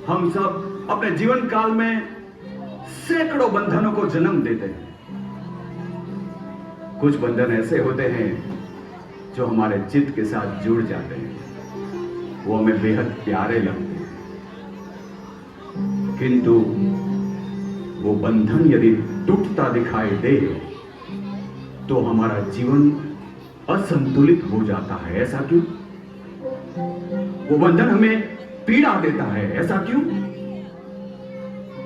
हम सब अपने जीवन काल में सैकड़ों बंधनों को जन्म देते हैं। कुछ बंधन ऐसे होते हैं जो हमारे चित्त के साथ जुड़ जाते हैं, वो हमें बेहद प्यारे लगते हैं, किंतु वो बंधन यदि टूटता दिखाई दे तो हमारा जीवन असंतुलित हो जाता है। ऐसा क्यों? वो बंधन हमें पीड़ा देता है। ऐसा क्यों?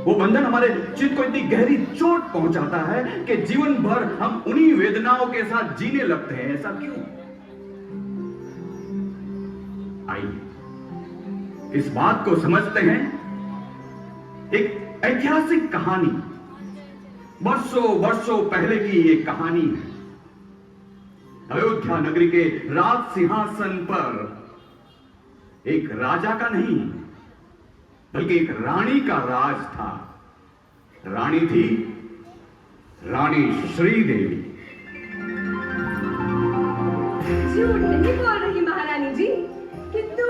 वो बंधन हमारे चित्त को इतनी गहरी चोट पहुंचाता है कि जीवन भर हम उन्हीं वेदनाओं के साथ जीने लगते हैं। ऐसा क्यों? आइए इस बात को समझते हैं। एक ऐतिहासिक कहानी, वर्षों वर्षों पहले की ये कहानी है। अयोध्या नगरी के राज सिंहासन पर एक राजा का नहीं बल्कि एक रानी का राज था। रानी थी रानी श्रीदेवी। झूठ नहीं बोल रही महारानी जी, किंतु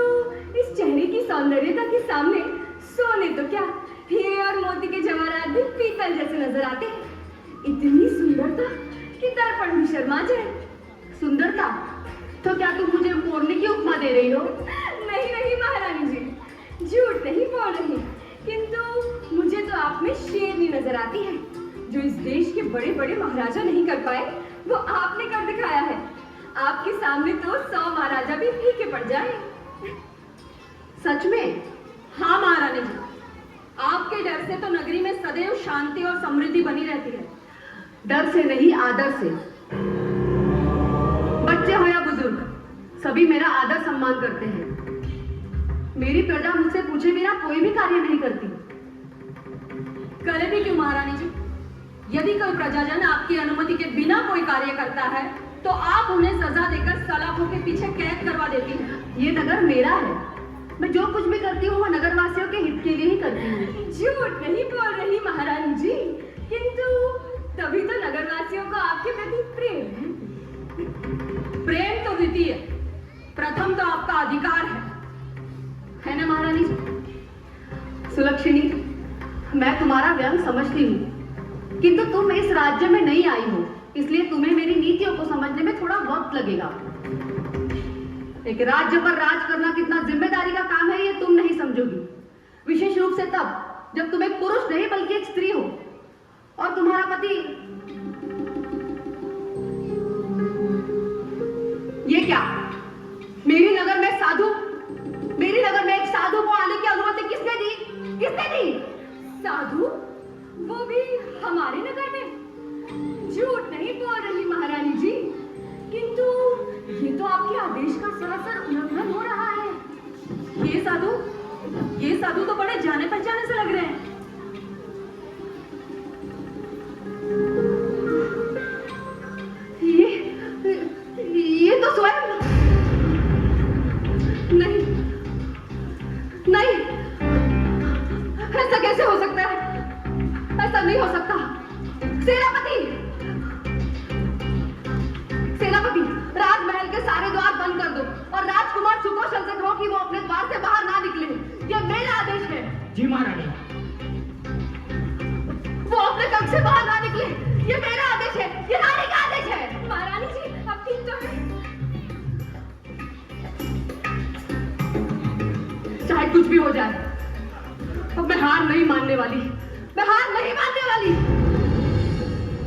इस चेहरे की सौंदर्यता के सामने सोने तो क्या, हीरे और मोती के जवाहरात भी पीतल जैसे नजर आते हैं। इतनी सुंदरता कि दर्पण भी शर्मा जाए। सुंदरता? तो क्या तुम मुझे मोरनी की उपमा दे रही हो? नहीं नहीं महारानी जी, झूठ नहीं बोल रही, किंतु मुझे तो आप में शेरनी नजर आती है। जो इस देश के बड़े बड़े महाराजा नहीं कर पाए वो आपने कर दिखाया है। आपके सामने तो 100 महाराजा भी फीके पड़ जाए। सच में? हाँ महारानी जी, आपके डर से तो नगरी में सदैव शांति और समृद्धि बनी रहती है। डर से नहीं, आदर से। बच्चे हो या बुजुर्ग, सभी मेरा आदर सम्मान करते हैं। मेरी प्रजा मुझसे पूछे बिना कोई भी कार्य नहीं करती। करे भी क्यों महारानी जी? यदि कोई प्रजाजन आपकी अनुमति के बिना कोई कार्य करता है तो आप उन्हें सजा देकर सलाखों के पीछे कैद करवा देती हैं। ये नगर मेरा है। मैं जो कुछ भी करती हूँ वो नगरवासियों के हित के लिए ही करती हूँ। झूठ नहीं बोल रही महारानी जी, किंतु तभी तो नगरवासियों को आपके प्रति प्रेम है। प्रेम तो द्वितीय, प्रथम तो आपका अधिकार है ना महारानी जी? सुलक्षणी, मैं तुम्हारा व्यंग समझती हूँ, किंतु तुम इस राज्य में नहीं आई हो, इसलिए तुम्हें मेरी नीतियों को समझने में थोड़ा वक्त लगेगा। एक राज्य पर राज करना कितना जिम्मेदारी का काम है ये तुम नहीं समझोगी, विशेष रूप से तब जब तुम एक पुरुष नहीं बल्कि एक स्त्री हो और तुम्हारा पति। ये क्या? मेरी नगर में एक साधु को आने की अनुमति किसने दी? किसने दी? साधु? वो भी हमारे नगर में? झूठ नहीं बोल रही महारानी जी, किंतु ये तो आपके आदेश का सरासर उल्लंघन हो रहा है। ये साधु तो बड़े जाने पहचाने से लग रहे हैं। ये तो स्वयं नहीं, ऐसा कैसे हो सकता है? ऐसा नहीं हो सकता। सेनापति, राजमहल के सारे द्वार बंद कर दो और राजकुमार सुकौशल से कहो कि वो अपने द्वार से बाहर ना निकले। यह मेरा आदेश है। जी महारानी। वो अपने कक्ष से बाहर ना निकले, ये मेरा आदेश है, ये रानी का आदेश है। महारानी जी अब ठीक तो है? चाहे कुछ भी हो जाए, अब मैं हार नहीं मानने वाली।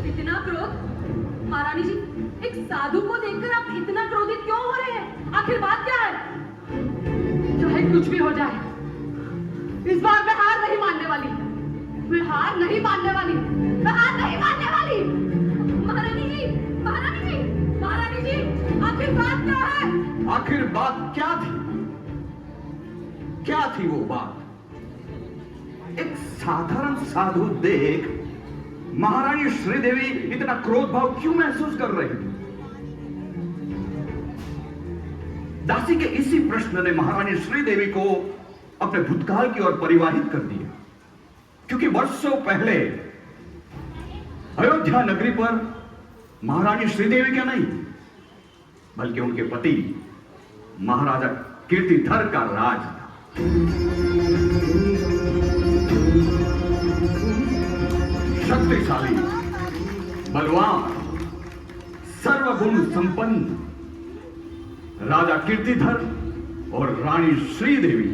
इतना क्रोध? महारानी जी, एक साधु को देखकर आप इतना क्रोधित क्यों हो रहे हैं? आखिर बात क्या है? चाहे कुछ भी हो जाए, इस बार मैं हार नहीं मानने वाली। महारानी जी, आखिर बात क्या है? आखिर बात क्या थी? क्या थी वो बात? एक साधारण साधु देख महारानी श्रीदेवी इतना क्रोध भाव क्यों महसूस कर रही थी? दासी के इसी प्रश्न ने महारानी श्रीदेवी को अपने भूतकाल की ओर परिवाहित कर दिया, क्योंकि वर्षों पहले अयोध्या नगरी पर महारानी श्रीदेवी का नहीं बल्कि उनके पति महाराजा कीर्तिधर का राज था। शक्तिशाली, बलवान, सर्वगुण संपन्न राजा कीर्तिधर और रानी श्रीदेवी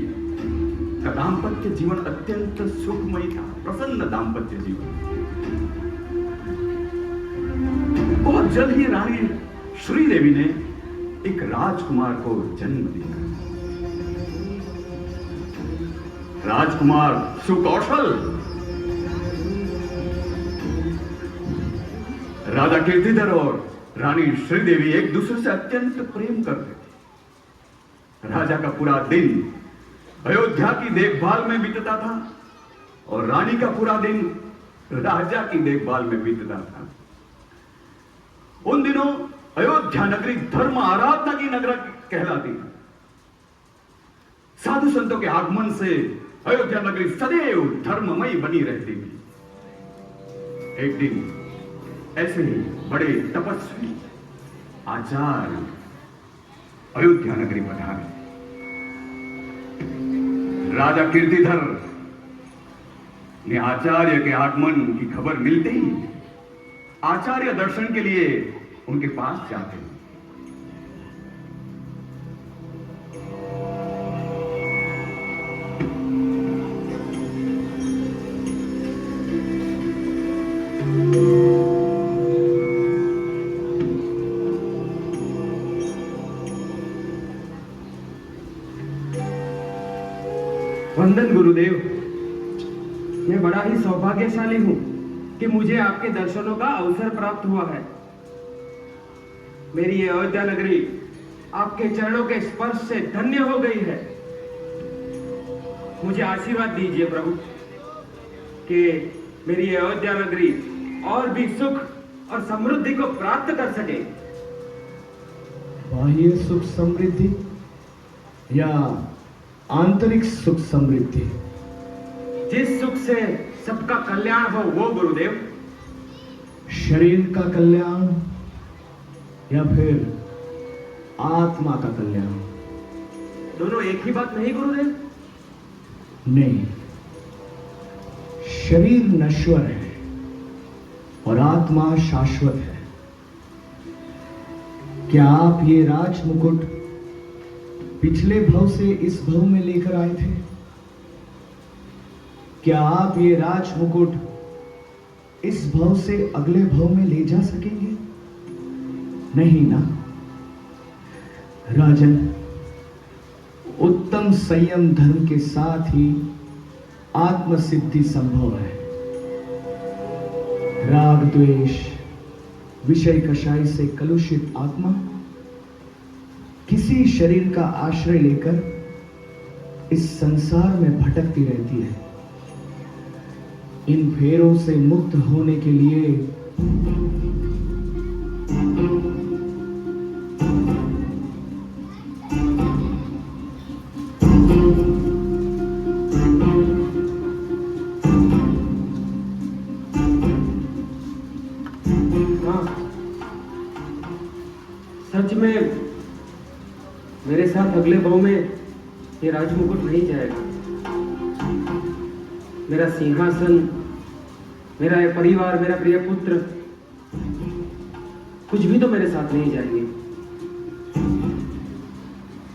का दाम्पत्य जीवन अत्यंत सुखमय था, प्रसन्न दाम्पत्य जीवन। बहुत जल्द ही रानी श्रीदेवी ने एक राजकुमार को जन्म दिया। राजकुमार सुकौशल राजा कीर्तिधर और रानी श्रीदेवी एक दूसरे से अत्यंत प्रेम करते थे। राजा का पूरा दिन अयोध्या की देखभाल में बीतता था और रानी का पूरा दिन राजा की देखभाल में बीतता था। उन दिनों अयोध्या नगरी धर्म आराधना की नगर कहलाती थी। साधु संतों के आगमन से अयोध्या नगरी सदैव धर्ममयी बनी रहती थी। एक दिन ऐसे ही बड़े तपस्वी आचार्य अयोध्या नगरी पधारे। राजा कीर्तिधर ने आचार्य के आगमन की खबर मिलते ही आचार्य दर्शन के लिए उनके पास जाते हैं। वंदन गुरुदेव, मैं बड़ा ही सौभाग्यशाली हूं कि मुझे आपके दर्शनों का अवसर प्राप्त हुआ है। मेरी ये अयोध्या नगरी आपके चरणों के स्पर्श से धन्य हो गई है। मुझे आशीर्वाद दीजिए प्रभु कि मेरी ये अयोध्या नगरी और भी सुख और समृद्धि को प्राप्त कर सके। बाह्य सुख समृद्धि या आंतरिक सुख समृद्धि? जिस सुख से सबका कल्याण हो वो गुरुदेव। शरीर का कल्याण या फिर आत्मा का कल्याण? दोनों एक ही बात नहीं गुरुदेव? नहीं, शरीर नश्वर है और आत्मा शाश्वत है। क्या आप ये राज मुकुट पिछले भव से इस भव में लेकर आए थे? क्या आप ये राज मुकुट इस भव से अगले भव में ले जा सकेंगे? नहीं ना राजन, उत्तम संयम धर्म के साथ ही आत्म सिद्धि संभव है। राग द्वेष विषय कषाय से कलुषित आत्मा किसी शरीर का आश्रय लेकर इस संसार में भटकती रहती है। इन फेरों से मुक्त होने के लिए सच में मेरे साथ अगले भाव में ये राजमुकुट नहीं जाएगा। मेरा सिंहासन, मेरा ये परिवार, मेरा प्रिय पुत्र, कुछ भी तो मेरे साथ नहीं जाएंगे।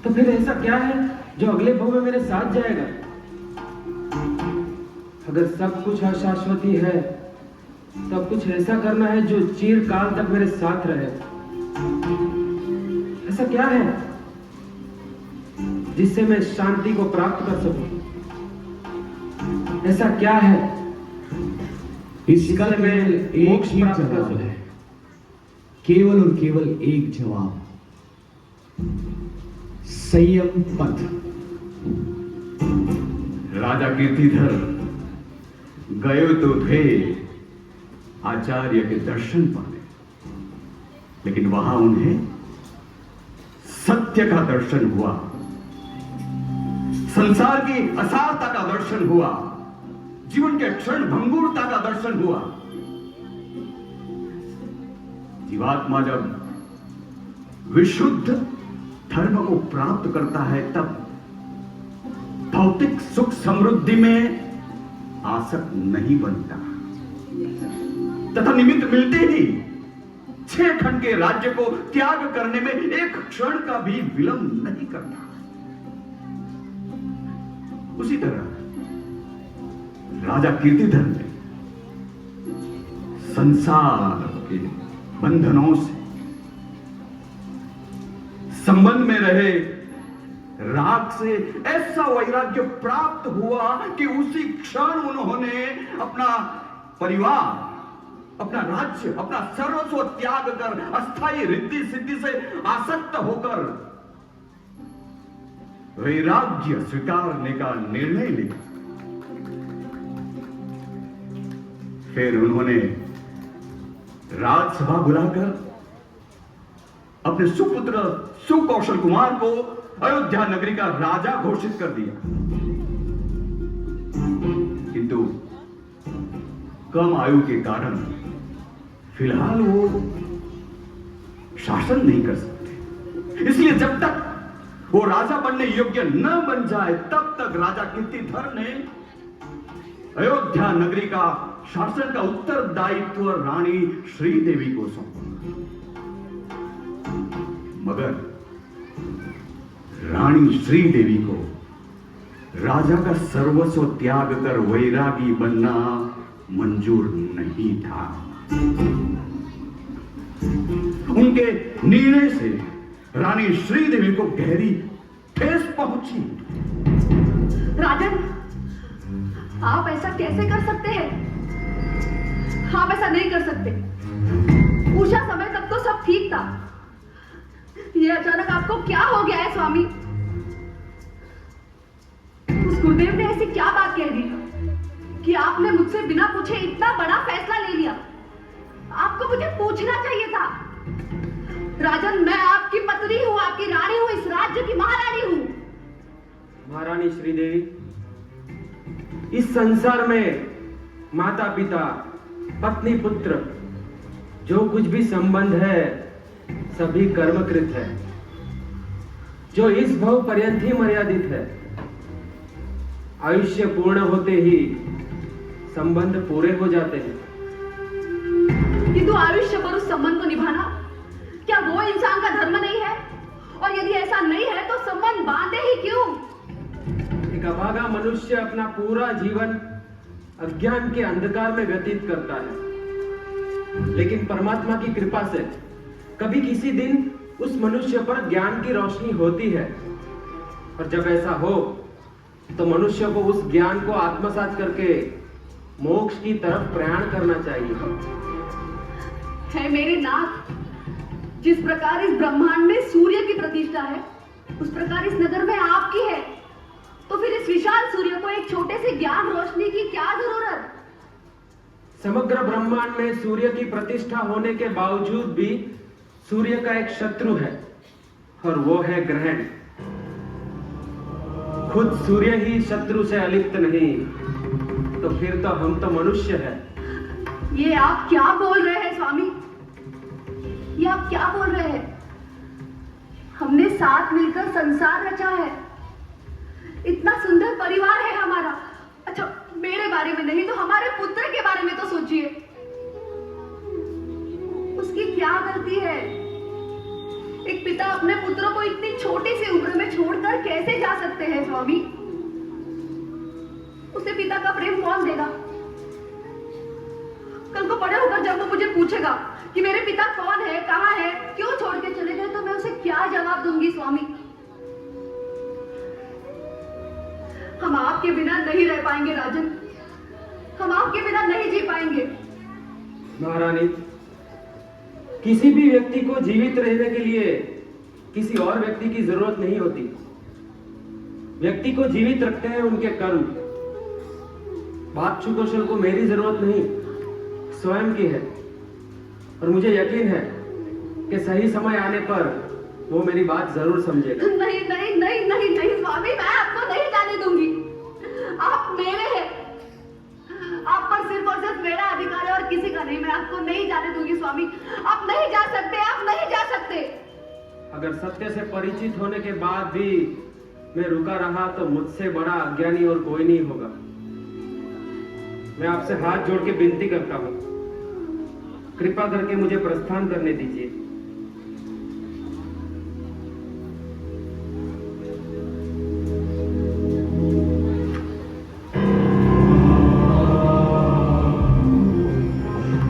तो फिर ऐसा क्या है जो अगले भाव में मेरे साथ जाएगा? अगर सब कुछ अशाश्वती है तो कुछ ऐसा करना है जो चिरकाल तक मेरे साथ रहे। ऐसा क्या है जिससे मैं शांति को प्राप्त कर सकूं? ऐसा क्या है इसका मैं एक मोक्ष ही प्राप्त कर जवाब सकूं? है, केवल और केवल एक जवाब, संयम पथ। राजा कीर्तिधर गए तो थे आचार्य के दर्शन पाने, लेकिन वहां उन्हें सत्य का दर्शन हुआ, संसार की असारता का दर्शन हुआ, जीवन के क्षण भंगुरता का दर्शन हुआ। जीवात्मा जब विशुद्ध धर्म को प्राप्त करता है तब भौतिक सुख समृद्धि में आसक्त नहीं बनता। तथा निमित्त मिलते ही 6 खंड के राज्य को त्याग करने में एक क्षण का भी विलंब नहीं करना। उसी तरह राजा कीर्तिधर ने संसार के बंधनों से संबंध में रहे राग से ऐसा वैराग्य प्राप्त हुआ कि उसी क्षण उन्होंने अपना परिवार, अपना राज्य, अपना सर्वस्व त्याग कर अस्थायी रिद्धि सिद्धि से आसक्त होकर वैराग्य स्वीकारने का निर्णय लिया। फिर उन्होंने राजसभा बुलाकर अपने सुपुत्र सुकौशल कुमार को अयोध्या नगरी का राजा घोषित कर दिया। किंतु कम आयु के कारण फिलहाल वो शासन नहीं कर सकते। इसलिए जब तक वो राजा बनने योग्य न बन जाए तब तक राजा कीर्तिधर ने अयोध्या नगरी का शासन का उत्तरदायित्व रानी श्रीदेवी को सौंपा। मगर रानी श्रीदेवी को राजा का सर्वस्व त्याग कर वैरागी बनना मंजूर नहीं था। उनके निर्णय से रानी श्रीदेवी को गहरी ठेस पहुंची। राजन, आप ऐसा कैसे कर सकते हैं? आप ऐसा नहीं कर सकते। उषा समय तक तो सब ठीक था। ये अचानक आपको क्या हो गया है स्वामी? उस गुरुदेव ने ऐसी क्या बात कह दी कि आपने मुझसे बिना पूछे इतना बड़ा फैसला ले लिया? आपको मुझे पूछना चाहिए था। राजन, मैं आपकी पत्नी हूँ, आपकी रानी हूँ, इस राज्य की महारानी हूँ। महारानी श्रीदेवी, इस संसार में माता पिता, पत्नी पुत्र, जो कुछ भी संबंध है सभी कर्मकृत है, जो इस भव पर्यंत ही मर्यादित है। आयुष्य पूर्ण होते ही संबंध पूरे हो जाते हैं। किंतु आयुष्य पर उस संबंध को निभाना क्या वो इंसान का धर्म नहीं है? और यदि ऐसा नहीं है तो संबंध बांधे ही क्यों? एक अभागा मनुष्य अपना पूरा जीवन अज्ञान के अंधकार में व्यतीत करता है, लेकिन परमात्मा की कृपा से कभी किसी दिन उस मनुष्य पर ज्ञान की रोशनी होती है। और जब ऐसा हो तो मनुष्य को उस ज्ञान को आत्मसात करके मोक्ष की तरफ प्रयाण करना चाहिए। है मेरे नाथ, जिस प्रकार इस ब्रह्मांड में सूर्य की प्रतिष्ठा है, उस प्रकार इस नगर में आपकी है। तो फिर इस विशाल सूर्य को एक छोटे से ज्ञान रोशनी की क्या जरूरत? समग्र ब्रह्मांड में सूर्य की प्रतिष्ठा होने के बावजूद भी सूर्य का एक शत्रु है, और वो है ग्रहण। खुद सूर्य ही शत्रु से अलिप्त नहीं, तो फिर तो हम तो मनुष्य हैं। ये आप क्या बोल रहे हैं स्वामी? ये आप क्या बोल रहे हैं? हमने साथ मिलकर संसार रचा है, इतना सुंदर परिवार है हमारा। अच्छा, मेरे बारे में नहीं तो हमारे पुत्र के बारे में तो सोचिए। उसकी क्या गलती है? एक पिता अपने पुत्रों को इतनी छोटी सी उम्र में छोड़कर कैसे जा सकते हैं स्वामी? उसे पिता का प्रेम कौन देगा? कल को बड़े होकर जब वो मुझे पूछेगा कि मेरे पिता कौन है, कहाँ है, क्यों छोड़ के चले गए, तो मैं उसे क्या जवाब दूंगी स्वामी? हम आपके बिना नहीं रह पाएंगे राजन, हम आपके बिना नहीं जी पाएंगे। महारानी, किसी भी व्यक्ति को जीवित रहने के लिए किसी और व्यक्ति की जरूरत नहीं होती। व्यक्ति को जीवित रखते हैं उनके कर्म। बात सुकौशल को मेरी जरूरत नहीं, स्वयं की है। और मुझे यकीन है कि सही समय आने पर वो मेरी बात जरूर समझेगा। नहीं नहीं नहीं नहीं नहीं स्वामी, मैं आपको नहीं जाने दूंगी। आप मेरे हैं, आप पर सिर्फ और सिर्फ मेरा अधिकार है और किसी का नहीं। मैं आपको नहीं जाने दूंगी स्वामी। आप नहीं जा सकते, आप नहीं जा सकते। अगर सत्य से परिचित होने के बाद भी मैं रुका रहा तो मुझसे बड़ा अज्ञानी और कोई नहीं होगा। मैं आपसे हाथ जोड़ के विनती करता हूँ, कृपा करके मुझे प्रस्थान करने दीजिए।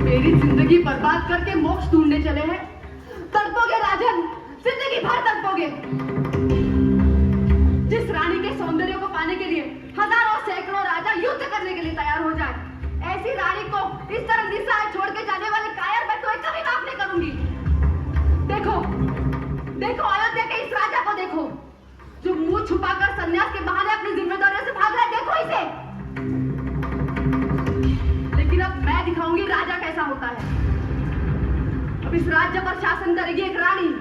मेरी जिंदगी बर्बाद करके मोक्ष ढूंढने चले हैं। तड़पोगे राजन, जिंदगी भर तड़पोगे। जिस रानी के सौंदर्य को पाने के लिए हजारों सैकड़ों राजा युद्ध करने के लिए तैयार हो जाए, ऐसी रानी को इस तरह निस्सहाय छोड़ के जाने वाले कायर मैं तुम्हें कभी माफ नहीं करूंगी। देखो देखो, अयोध्या के इस राजा को देखो, जो मुंह छुपाकर सन्यास के बहाने अपनी जिम्मेदारियों से भाग रहा है। देखो इसे। लेकिन अब मैं दिखाऊंगी राजा कैसा होता है। अब इस राज्य पर शासन करेगी एक रानी।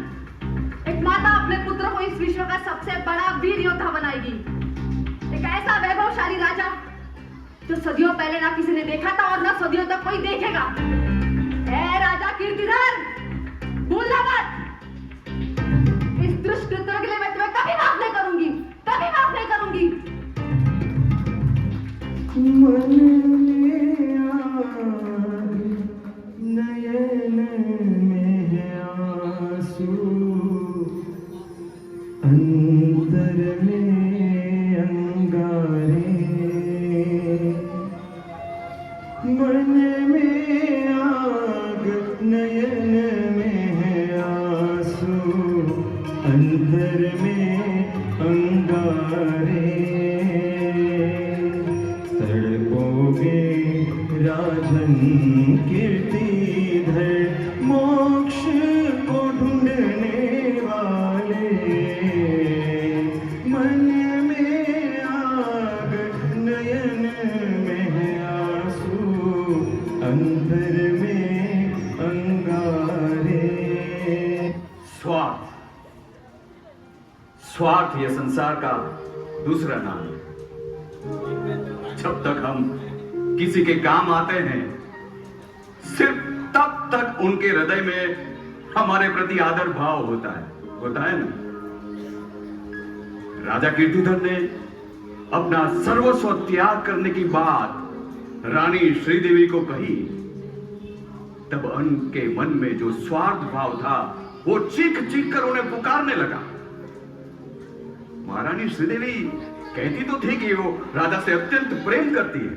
एक माता अपने पुत्र को इस विश्व का सबसे बड़ा वीर योद्धा बनाएगी। एक ऐसा वैभवशाली राजा जो सदियों पहले ना किसी ने देखा था और ना सदियों तक कोई देखेगा। ऐ राजा कीर्तिधर, भूलना मत। इस दुष्कृत्य के लिए मैं तुम्हें कभी माफ नहीं करूंगी, कभी माफ नहीं करूंगी। नयन में आंसू, अंतर में अंगारे, मन में आग, नयन में आंसू, अंतर में अंगारे। तड़पोगे राजन कीर्तिधर, मोक्ष को ढूंढने वाले, मन में आग, नयन में आंसू, अंतर में अंगारे। स्वार्थ, स्वार्थ यह संसार का दूसरा नाम है। जब तक हम किसी के काम आते हैं, सिर्फ तब तक उनके हृदय में हमारे प्रति आदर भाव होता है ना। राजा कीर्तिधर ने अपना सर्वस्व त्याग करने की बात रानी श्रीदेवी को कही, तब उनके मन में जो स्वार्थ भाव था वो चीख चीख कर उन्हें पुकारने लगा। महारानी श्रीदेवी कहती तो थी कि वो राजा से अत्यंत प्रेम करती है,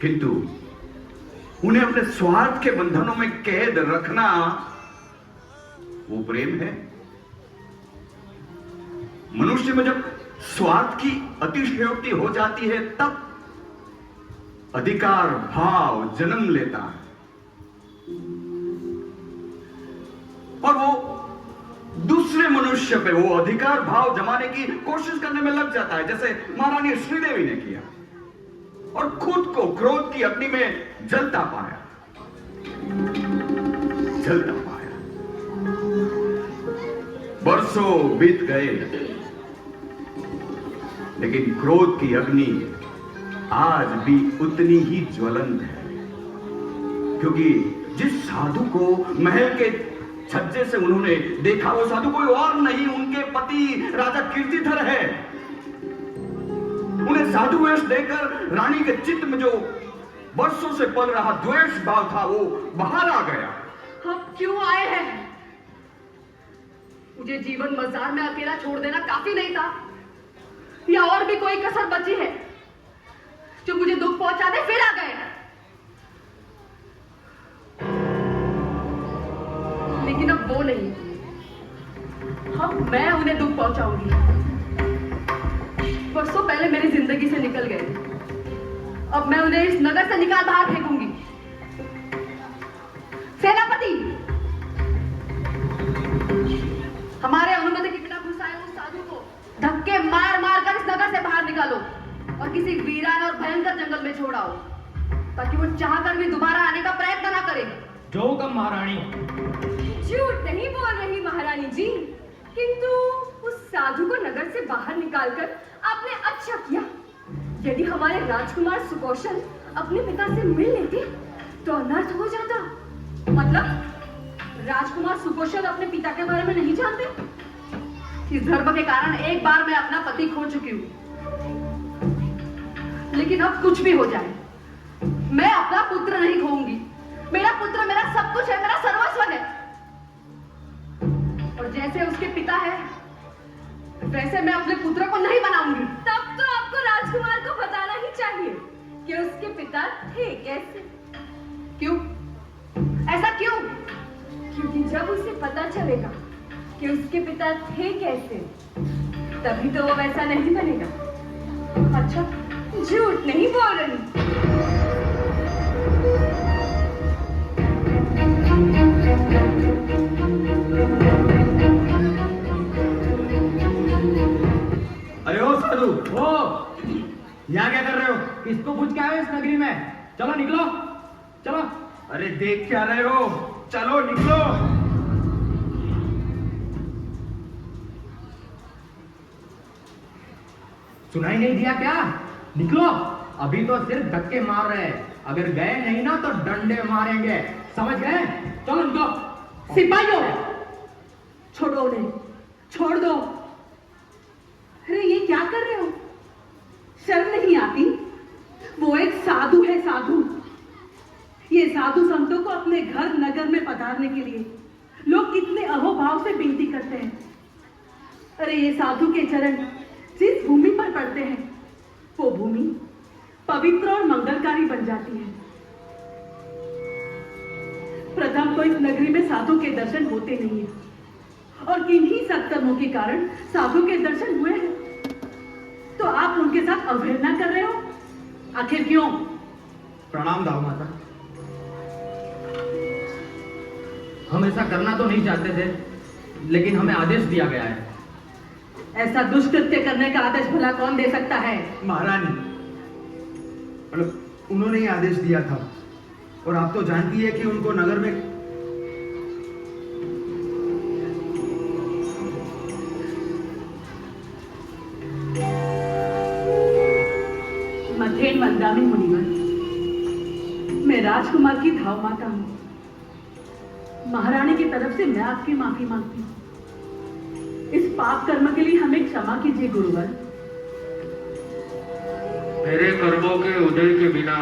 किंतु उन्हें अपने स्वार्थ के बंधनों में कैद रखना वो प्रेम है। मनुष्य में जब स्वार्थ की अतिशयोक्ति हो जाती है, तब अधिकार भाव जन्म लेता है और वो दूसरे मनुष्य पे वो अधिकार भाव जमाने की कोशिश करने में लग जाता है, जैसे महारानी श्रीदेवी ने किया, और खुद को क्रोध की अग्नि में जलता पाया। बरसों बीत गए, लेकिन क्रोध की अग्नि आज भी उतनी ही ज्वलंत है, क्योंकि जिस साधु को महल के छज्जे से उन्होंने देखा, वो साधु कोई और नहीं, उनके पति राजा कीर्तिधर है। उन्हें साधु वेश देकर रानी के चित्त में जो वर्षों से पल रहा द्वेष भाव था, वो बाहर आ गया। हम क्यों आए हैं? मुझे जीवन मजार में अकेला छोड़ देना काफी नहीं था, या और भी कोई कसर बची है जो मुझे दुख पहुंचाने फिर आ गए? लेकिन अब वो नहीं, अब मैं उन्हें दुख पहुंचाऊंगी। वर्षों पहले मेरी जिंदगी से निकल गए, अब मैं उन्हें इस नगर से निकाल बाहर फेंकूंगी। सेनापति, हमारे अनुमति के बिना घुसाए उस साधु को धक्के मार मार कर इस नगर से बाहर निकालो और किसी वीरान और भयंकर जंगल में छोड़ाओ, ताकि वो चाहकर भी दोबारा आने का प्रयत्न ना करे। जो हुक्म महारानी। झूठ नहीं बोल रही महारानी जी, किंतु उस साधु को नगर से बाहर निकालकर आपने अच्छा किया। यदि हमारे राजकुमार सुकौशल अपने पिता से मिल लेते तो अनर्थ हो जाता। मतलब राजकुमार सुकौशल अपने पिता के बारे में नहीं जानते? इस धर्म के कारण एक बार मैं अपना पति खो चुकी हूँ, लेकिन अब कुछ भी हो जाए, मैं अपना पुत्र नहीं खोऊंगी। मेरा पुत्र मेरा सब कुछ है, मेरा सर्वस्व है। और जैसे उसके पिता है वैसे मैं अपने पुत्र को नहीं बनाऊंगी। तब तो आपको राजकुमार को बताना ही चाहिए कि उसके पिता थे कैसे। क्यों? ऐसा क्यों? क्योंकि जब उसे पता चलेगा कि उसके पिता थे कैसे, तभी तो वो वैसा नहीं बनेगा। अच्छा, झूठ नहीं बोल रही। अरे ओ साधु, ओ यहाँ क्या कर रहे हो? किसको पूछ के आए इस नगरी में? चलो निकलो, चलो। अरे देख क्या रहे हो? चलो निकलो। सुनाई नहीं दिया क्या? निकलो। अभी तो सिर्फ धक्के मार रहे हैं, अगर गए नहीं ना तो डंडे मारेंगे, समझ गए? चलो निकलो। सिपाहियों, छोड़ो उन्हें, छोड़ दो। अरे ये क्या कर रहे हो? शर्म नहीं आती? वो एक साधु है, साधु। ये साधु संतों को अपने घर नगर में पधारने के लिए लोग कितने अहोभाव से विनती करते हैं। अरे ये साधु के चरण जिस भूमि पर पड़ते हैं वो भूमि पवित्र और मंगलकारी बन जाती है। प्रथम तो इस नगरी में साधु के दर्शन होते नहीं है और किन्हीं सत्कर्मों के कारण साधु के दर्शन हुए हैं, तो आप उनके साथ अवहेलना कर रहे हो। आखिर क्यों? प्रणाम दाऊ माता। हम ऐसा करना तो नहीं चाहते थे, लेकिन हमें आदेश दिया गया है। ऐसा दुष्कृत्य करने का आदेश भला कौन दे सकता है? महारानी, मतलब उन्होंने ही आदेश दिया था, और आप तो जानती है कि उनको नगर में मथेन मंदामी मुनिवर, मैं राजकुमार की धाव माता हूँ। महारानी की तरफ से मैं आपकी माफी मांगती हूँ। इस पाप कर्म के लिए हमें क्षमा कीजिए गुरुवर। मेरे कर्मों के उदय के बिना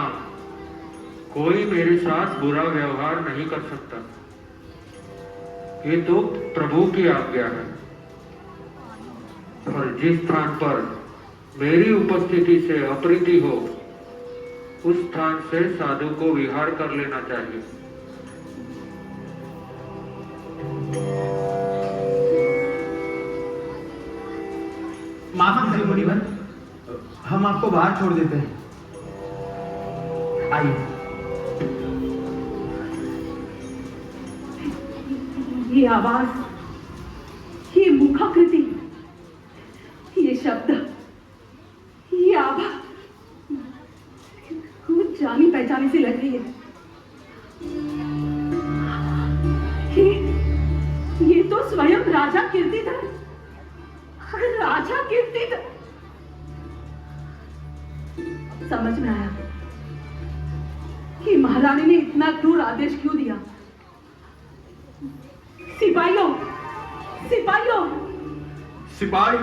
कोई मेरे साथ बुरा व्यवहार नहीं कर सकता। ये तो प्रभु की आज्ञा है। और जिस स्थान पर मेरी उपस्थिति से अप्रीति हो, उस स्थान से साधु को विहार कर लेना चाहिए। माफ कीजिए मुनिवर, हम आपको बाहर छोड़ देते हैं। आइए। ये आवाज, ये मुखाकृति, ये शब्द, ये आवाज कुछ जानी पहचानी सी लग रही है। ये तो स्वयं राजा कीर्तिधर, राजा कीर्तिधर। समझ में आया कि महारानी ने इतना क्रूर आदेश क्यों दिया। सिपाहियों, सिपाहियों, सिपाही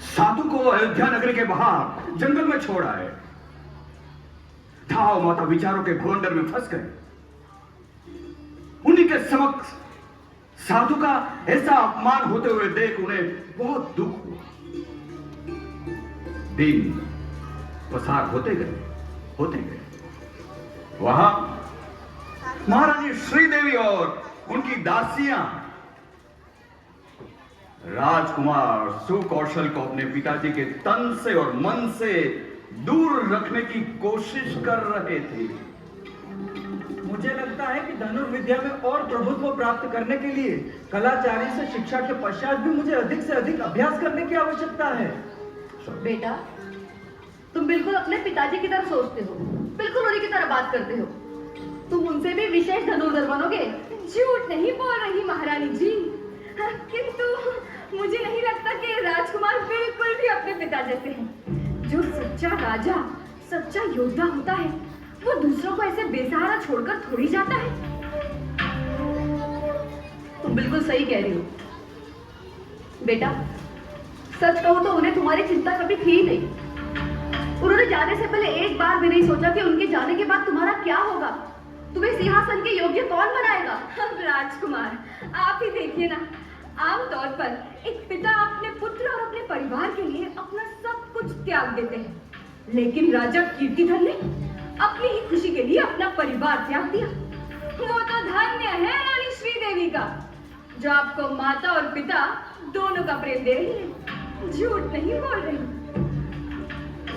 साधु को अयोध्या नगर के बाहर जंगल में छोड़ा है। धाव माता विचारों के भवंडर में फंस गए। उन्हीं के समक्ष साधु का ऐसा अपमान होते हुए देख उन्हें बहुत दुख हुआ। दिन पसार होते गए। वहां महारानी श्रीदेवी और उनकी दासियां राजकुमार सुकौशल को अपने पिताजी के तन से और मन से दूर रखने की कोशिश कर रहे थे। मुझे लगता है कि धनुर्विद्या में और प्रभुत्व प्राप्त करने के लिए कलाचारी से शिक्षा के पश्चात भी मुझे अधिक से अधिक अभ्यास करने की आवश्यकता है। बेटा, तुम बिल्कुल अपने पिताजी की तरह सोचते हो, बिल्कुल उन्हीं की तरह बात करते हो। तुम उनसे भी विशेष धनुर्धर बनोगे। झूठ नहीं बोल रही महारानी जी, किंतु मुझे नहीं लगता कि राजकुमार बिल्कुल भी अपने पिता जैसे हैं। जो सच्चा राजा, सच्चा योद्धा होता है, वो दूसरों को ऐसे बेसहारा छोड़कर थोड़ी जाता है। तुम बिल्कुल सही कह रही हो बेटा। सच कहो तो उन्हें तुम्हारी चिंता कभी थी ही नहीं। उन्होंने जाने से पहले एक बार भी नहीं सोचा कि उनके जाने के बाद तुम्हारा क्या होगा। तुम्हें सिंहासन के योग्य कौन बनाएगा? राजकुमार, आप ही देखिए ना, आमतौर पर एक पिता अपने पुत्र और अपने परिवार के लिए अपना सब कुछ त्याग देते हैं, लेकिन राजा कीर्तिधर ने अपनी ही खुशी के लिए अपना परिवार त्याग दिया। वो तो धन्य है रानी श्रीदेवी का, जो आपको माता और पिता दोनों का प्रेम दे रही है। झूठ नहीं बोल रही।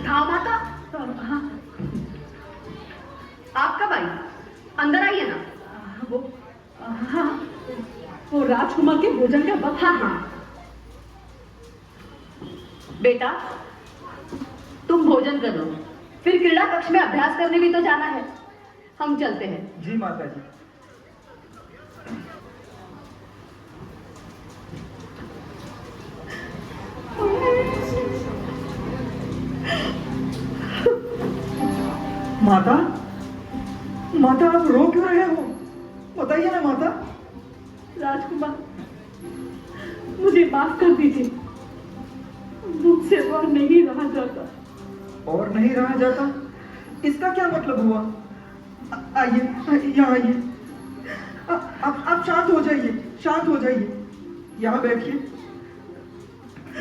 हाँ माता, हाँ, आप कब आई? अंदर आइए ना। हाँ, वो राजकुमार के भोजन का वक्त। हाँ हाँ बेटा, तुम भोजन कर लो, फिर क्रीड़ा कक्ष में अभ्यास करने भी तो जाना है। हम चलते हैं। जी माता जी। माता, माता आप रो क्यों रहे हो? बताइए ना माता। राजकुमार, मुझे माफ कर दीजिए, मुझसे और नहीं रहा जाता। और नहीं रहा जाता? इसका क्या मतलब हुआ? आइए, यहाँ आइए। आप शांत हो जाइए, शांत हो जाइए। यहाँ बैठिए।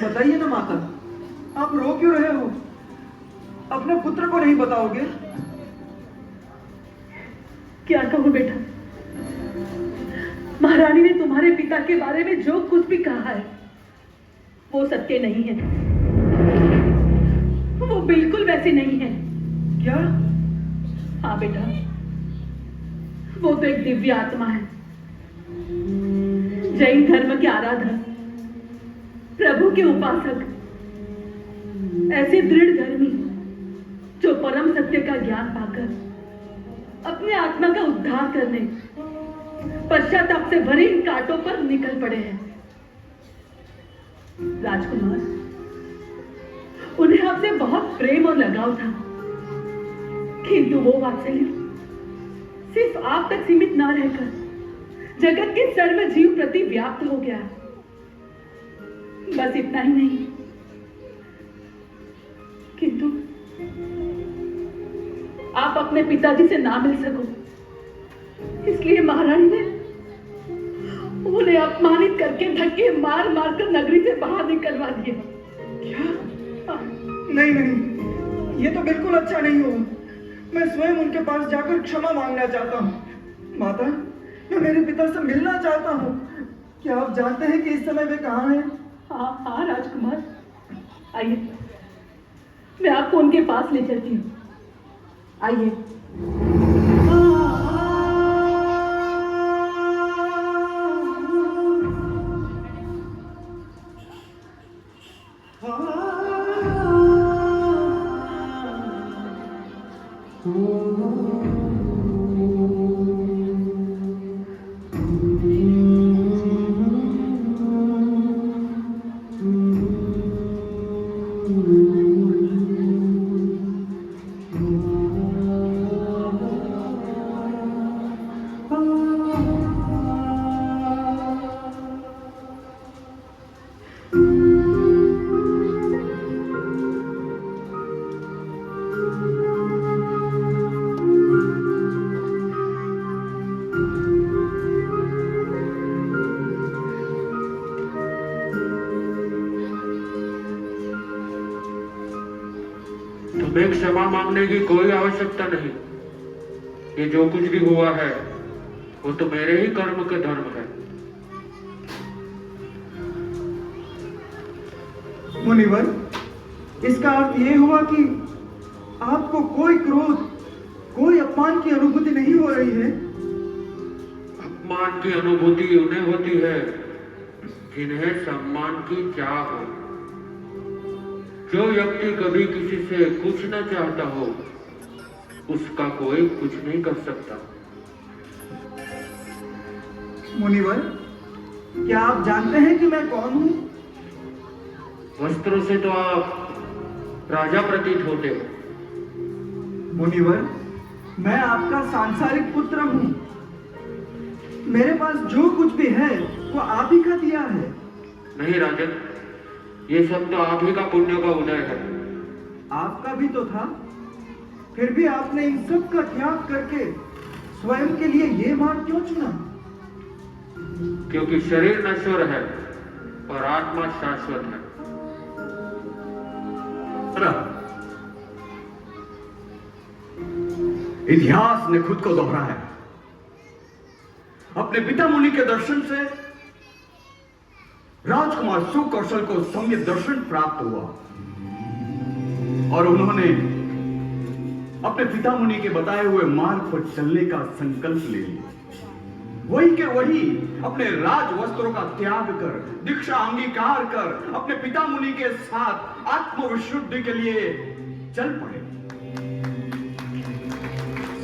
बताइए ना माता, आप रो क्यों रहे हो? अपने पुत्र को नहीं बताओगे? क्या कहूँ बेटा, महारानी ने तुम्हारे पिता के बारे में जो कुछ भी कहा है वो सत्य नहीं है। वो बिल्कुल वैसे नहीं है। क्या? हाँ बेटा, वो तो एक दिव्य आत्मा है, जैन धर्म के आराधक, प्रभु के उपासक, ऐसे दृढ़ धर्मी जो परम सत्य का ज्ञान पाकर अपने आत्मा का उद्धार करने पश्चाताप से भरे इन कांटों पर निकल पड़े हैं। राजकुमार, उन्हें आपसे बहुत प्रेम और लगाव था, किंतु वो वात्सल्य सिर्फ आप तक सीमित ना रहकर जगत के सर्व जीव प्रति व्याप्त हो गया। बस इतना ही नहीं, किंतु आप अपने पिताजी से ना मिल सको, इसलिए महारानी ने उन्हें अपमानित करके धक्के मार मार कर नगरी से बाहर निकलवा दिया। क्या? नहीं नहीं, ये तो बिल्कुल अच्छा नहीं हुआ। मैं स्वयं उनके पास जाकर क्षमा मांगना चाहता हूँ। माता, मैं मेरे पिता से मिलना चाहता हूँ। क्या आप जानते हैं कि इस समय वे कहाँ हैं? हाँ हाँ राजकुमार, आइए, मैं आपको उनके पास ले चलती हूँ। आइए। तुम्हें क्षमा मांगने की कोई आवश्यकता नहीं। ये जो कुछ भी हुआ है वो तो मेरे ही कर्म के धर्म है। मुनिवर, इसका अर्थ ये हुआ कि आपको कोई क्रोध, कोई अपमान की अनुभूति नहीं हो रही है? अपमान की अनुभूति उन्हें होती है जिन्हें सम्मान की चाह हो। जो व्यक्ति कभी किसी से कुछ न चाहता हो, उसका कोई कुछ नहीं कर सकता। मुनिवर, क्या आप जानते हैं कि मैं कौन हूँ? वस्त्रों से तो आप राजा प्रतीत होते हो। मुनिवर, मैं आपका सांसारिक पुत्र हूँ। मेरे पास जो कुछ भी है वो आप ही का दिया है। नहीं राजन, ये सब तो आप ही का पुण्य का उदय है। आपका भी तो था। फिर भी आपने इन सब का त्याग करके स्वयं के लिए ये मार्ग क्यों चुना? क्योंकि शरीर नश्वर है और आत्मा शाश्वत है। इतिहास ने खुद को दोहराया। अपने पिता मुनि के दर्शन से राजकुमार सुकौशल को सम्यक दर्शन प्राप्त हुआ और उन्होंने अपने पिता मुनि के बताए हुए मार्ग पर चलने का संकल्प ले लिया। वही के वही अपने राज वस्त्रों का त्याग कर, दीक्षा अंगीकार कर अपने पिता मुनि के साथ आत्मविशुद्धि के लिए चल पड़े।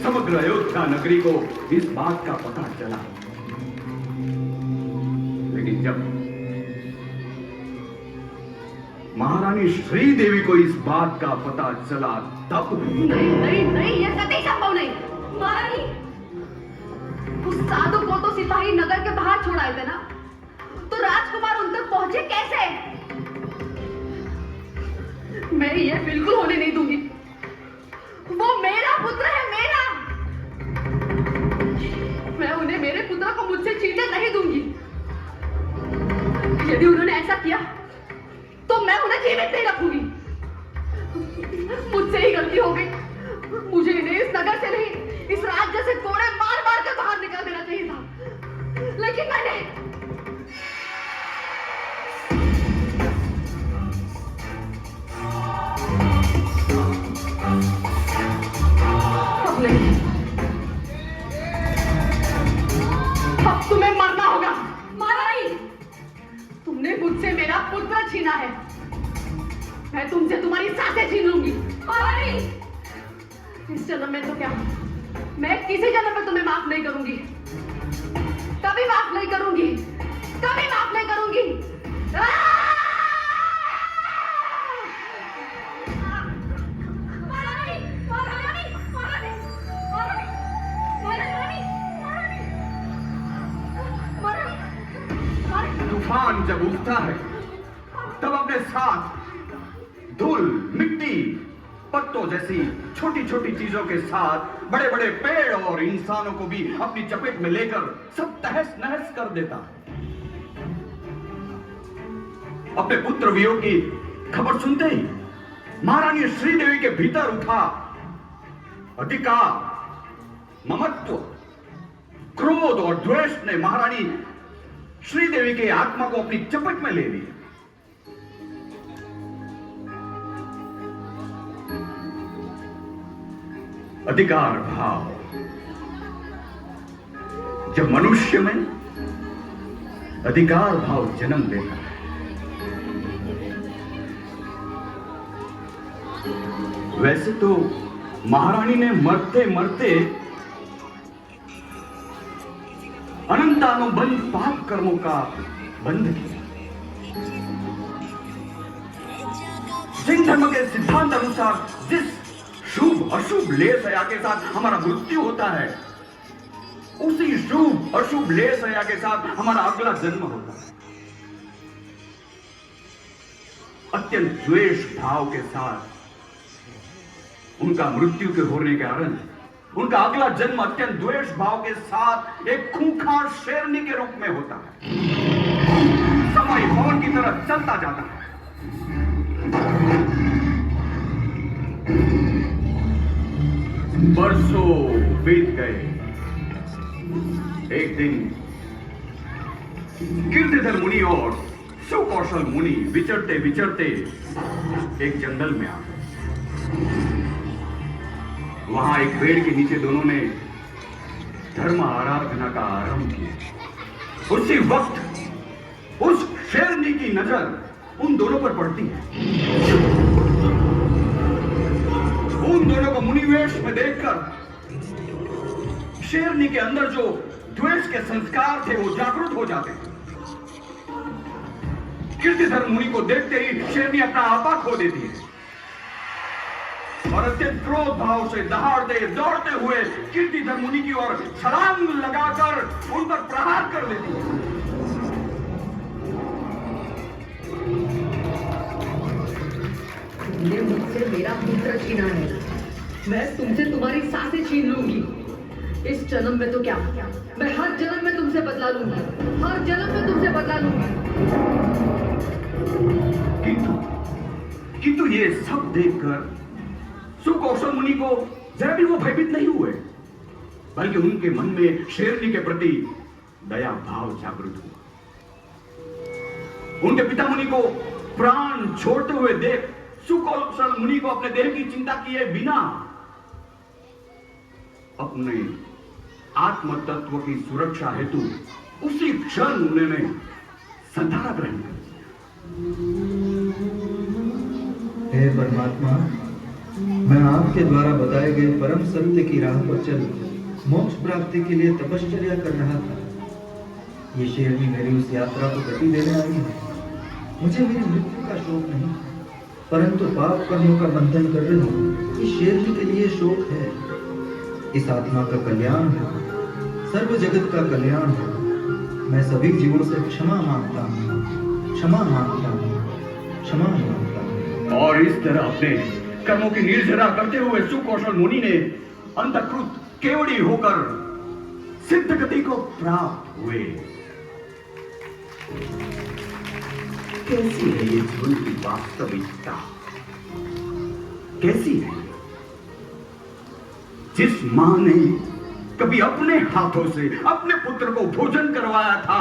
समग्र अयोध्या नगरी को इस बात का पता चला, लेकिन जब महारानी श्रीदेवी को इस बात का पता चला तब नहीं नहीं नहीं, यह कतई संभव नहीं। महारानी, उस साधु को तो सिपाही नगर के बाहर छोड़ आए थे ना, तो राजकुमार उन तक पहुंचे कैसे? मैं यह बिल्कुल होने नहीं दूंगी। वो मेरा पुत्र है, मेरा। मैं उन्हें मेरे पुत्र को मुझसे छीनने नहीं दूंगी। यदि उन्होंने ऐसा किया तो मैं उन्हें जीवित नहीं रखूंगी। मुझसे ही गलती हो गई। मुझे इन्हें इस नगर से नहीं, इस राज्य से कोड़े मार मार कर बाहर निकाल देना चाहिए था, लेकिन मैंने अब नहीं। अब तुम्हें मरना होगा। महारानी, तुमने मुझसे मेरा पुत्र छीना है, मैं तुमसे तुम्हारी सांसें छीन लूंगी। महारानी, इस जन्म में तो क्या, मैं किसी जन्म में तुम्हें माफ नहीं करूंगी। कभी माफ नहीं करूंगी, कभी माफ नहीं करूंगी। महारानी, महारानी, महारानी, महारानी, महारानी, महारानी, महारानी। तूफान जब उठता है तब अपने साथ धूल, मिट्टी, पत्तों जैसी छोटी छोटी चीजों के साथ बड़े बड़े पेड़ और इंसानों को भी अपनी चपेट में लेकर सब तहस नहस कर देता है। अपने पुत्र वियोग की खबर सुनते ही महारानी श्रीदेवी के भीतर उठा अधिकार, ममत्व, क्रोध और द्वेष ने महारानी श्रीदेवी के आत्मा को अपनी चपेट में ले लिया। अधिकार भाव जब मनुष्य में अधिकार भाव जन्म लेता है, वैसे तो महारानी ने मरते मरते अनंतानुबंध पाप कर्मों का बंध किया। जैन धर्म के सिद्धांत अनुसार जिस शुभ अशुभ लेसया के साथ हमारा मृत्यु होता है, उसी शुभ अशुभ लेसया के साथ हमारा अगला जन्म होता है। अत्यंत द्वेष भाव के साथ उनका मृत्यु के होने के कारण उनका अगला जन्म अत्यंत द्वेष भाव के साथ एक खूंखार शेरनी के रूप में होता है। समय पवन की तरह चलता जाता है। बरसों बीत गए। एक दिन कीर्तिधर मुनि और सुकौशल मुनि विचरते विचरते एक जंगल में आ गए। वहां एक पेड़ के नीचे दोनों ने धर्म आराधना का आरंभ किया। उसी वक्त उस शेरनी की नजर उन दोनों पर पड़ती है। उन दोनों को मुनिवेश में देखकर शेरनी के अंदर जो द्वेष के संस्कार थे वो जागृत हो जाते हैं। कीर्तिधर मुनि को देखते ही शेरनी अपना आपा खो देती है और अत्यंत क्रोध भाव से दहाड़ते दौड़ते हुए कीर्तिधर मुनि की ओर छलांग लगाकर उन पर प्रहार कर देती है। तुमने मुझसे मेरा पुत्र छीना है, मैं तुमसे तुम्हारी सांसें छीन लूंगी। इस जन्म में तो क्या, मैं हर जन्म में तुमसे बदला लूंगी, हर जन्म में तुमसे बदला लूंगी। किंतु ये सब देखकर सुकौशल मुनि को जरा भी वो भयभीत नहीं हुए, बल्कि उनके मन में शेरनी के प्रति दया भाव जागृत हुआ। उनके पिता मुनि को प्राण छोड़ते हुए देख सुकौशल मुनि को अपने देह की चिंता किए बिना अपने आत्म तत्व की सुरक्षा हेतु उसी क्षण उन्होंने संधारा ग्रहण कर दिया। हे परमात्मा, मैं आपके द्वारा बताए गए परम सत्य की राह पर चल मोक्ष प्राप्ति के लिए तपश्चर्या कर रहा था। ये शेरनी मेरी उस यात्रा को गति देने आई है। मुझे मेरी मृत्यु का शोक नहीं, परंतु पाप कर्मों का बंधन कर रही इस शेरनी के लिए शोक है। इस आत्मा का कल्याण है, सर्व जगत का कल्याण है। मैं सभी जीवों से क्षमा मांगता हूँ, क्षमा मांगता हूँ, क्षमा मांगता हूँ। और इस तरह अपने कर्मों की निर्जरा करते हुए सुकौशल मुनि ने अंतकृत केवड़ी होकर सिद्ध गति को प्राप्त हुए। कैसी है ये जीवन की वास्तविकता? कैसी है? जिस मां ने कभी अपने हाथों से अपने पुत्र को भोजन करवाया था,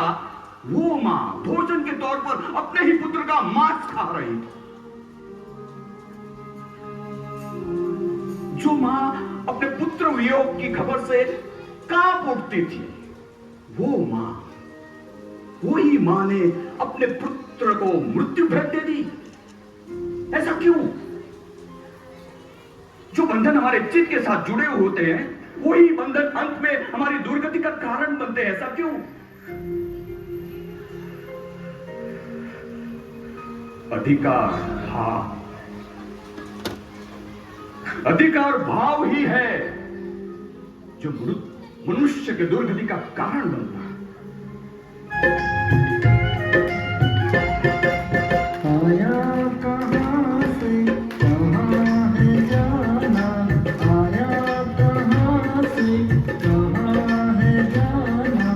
वो मां भोजन के तौर पर अपने ही पुत्र का मांस खा रही थी। जो मां अपने पुत्र वियोग की खबर से कांप उठती थी, वो मां, वही मां ने अपने पुत्र को मृत्यु भेंट दे दी। ऐसा क्यों? जो बंधन हमारे चित्त के साथ जुड़े हुए होते हैं, वही बंधन अंत में हमारी दुर्गति का कारण बनते हैं। ऐसा क्यों? अधिकार भाव ही है जो मनुष्य के दुर्गति का कारण बनता है। आया कहाँ से कहाँ है जाना, आया कहाँ से कहाँ है जाना,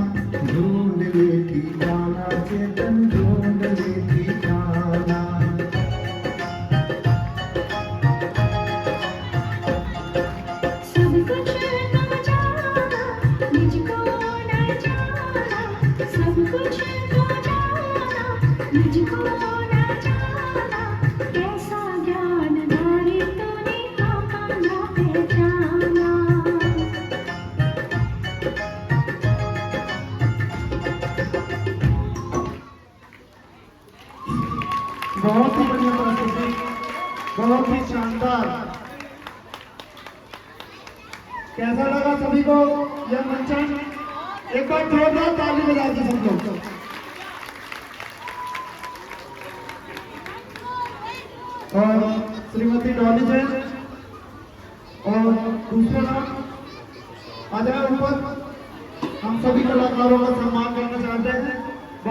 ढूंढ लेती जाना चेतन, ढूंढ लेती जाना। सब कुछ न जाना, मुझको न जाना, सब कुछ न जाना, मुझको न जाना, कैसा ज्ञान धारी तूने अपना पहचाना। बहुत ही बढ़िया प्रस्तुति, बहुत ही शानदार। कैसा लगा सभी को यह मंचन? एक बार जोरदार ताली बजा दी सब लोग। और श्रीमती डॉली जैन और दूसरे नाम आ जाए ऊपर। हम सभी कलाकारों का सम्मान करना चाहते हैं।